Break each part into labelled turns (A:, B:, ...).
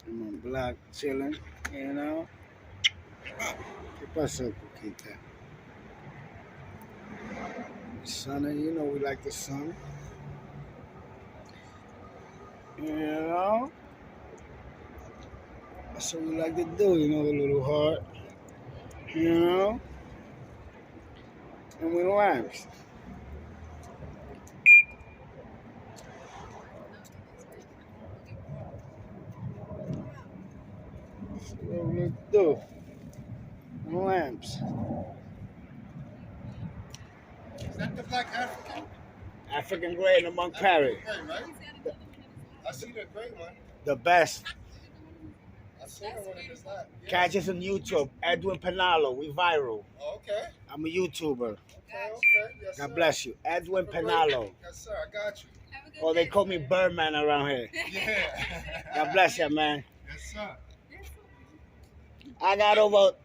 A: I'm on block chilling, you know. ¿Qué pasó, Coquita? Sunny, you know we like the sun. You know? That's what we like to do, you know, a little heart. You know? And we rhymes. That's what we like to do. Lamps.
B: Is that the black African?
A: African gray and the monk parrot.
B: Gray, right? I see the gray one.
A: The best.
B: I see the one in the black. Yeah.
A: Catch us on YouTube. Edwin Penalo. We viral.
B: Oh, okay.
A: I'm a YouTuber.
B: Okay. Yes,
A: God
B: sir.
A: bless you. Edwin Penalo.
B: Yes, sir. I got you.
A: Or they call me Birdman around here.
B: Yeah.
A: God bless you, man.
B: Yes, sir.
A: I got over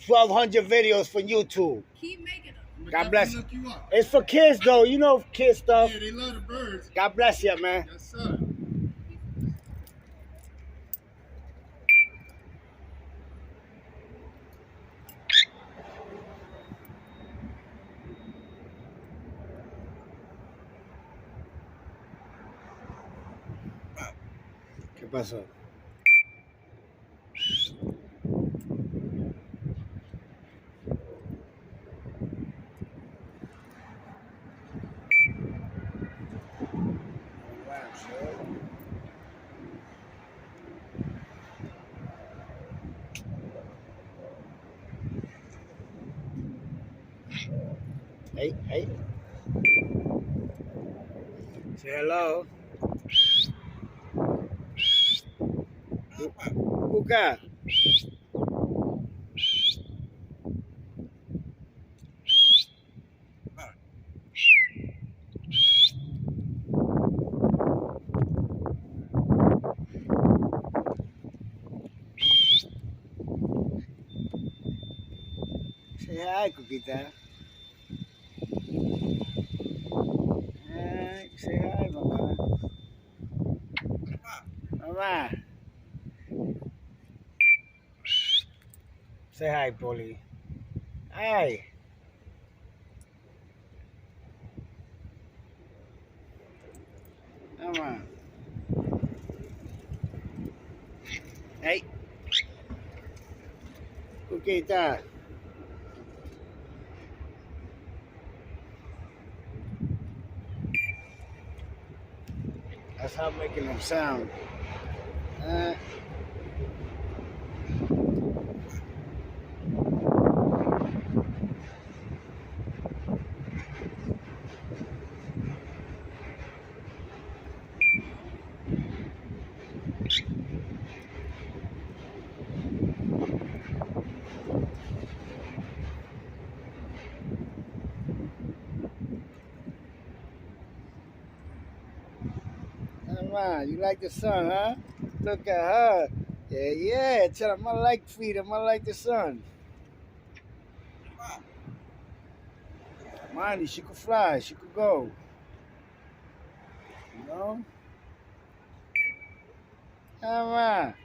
A: 1,200 videos for YouTube.
C: Keep making them.
A: God bless you.
B: Look you up.
A: It's for kids, though. You know kid stuff.
B: Yeah, they love the birds.
A: God bless you, man.
B: Yes, sir.
A: ¿Qué pasó? Hey, hey. Say hello. Buka. Say hi, Coquita. Hi, say hi, Mama. Mama. Say hi, Polly. Hi. Mama. Hey. Coquita. That's how I'm making them sound. Mama, you like the sun, huh? Look at her. Yeah, yeah. Tell them I like freedom. I like the sun. Money, she could fly. She could go. You know? Mama.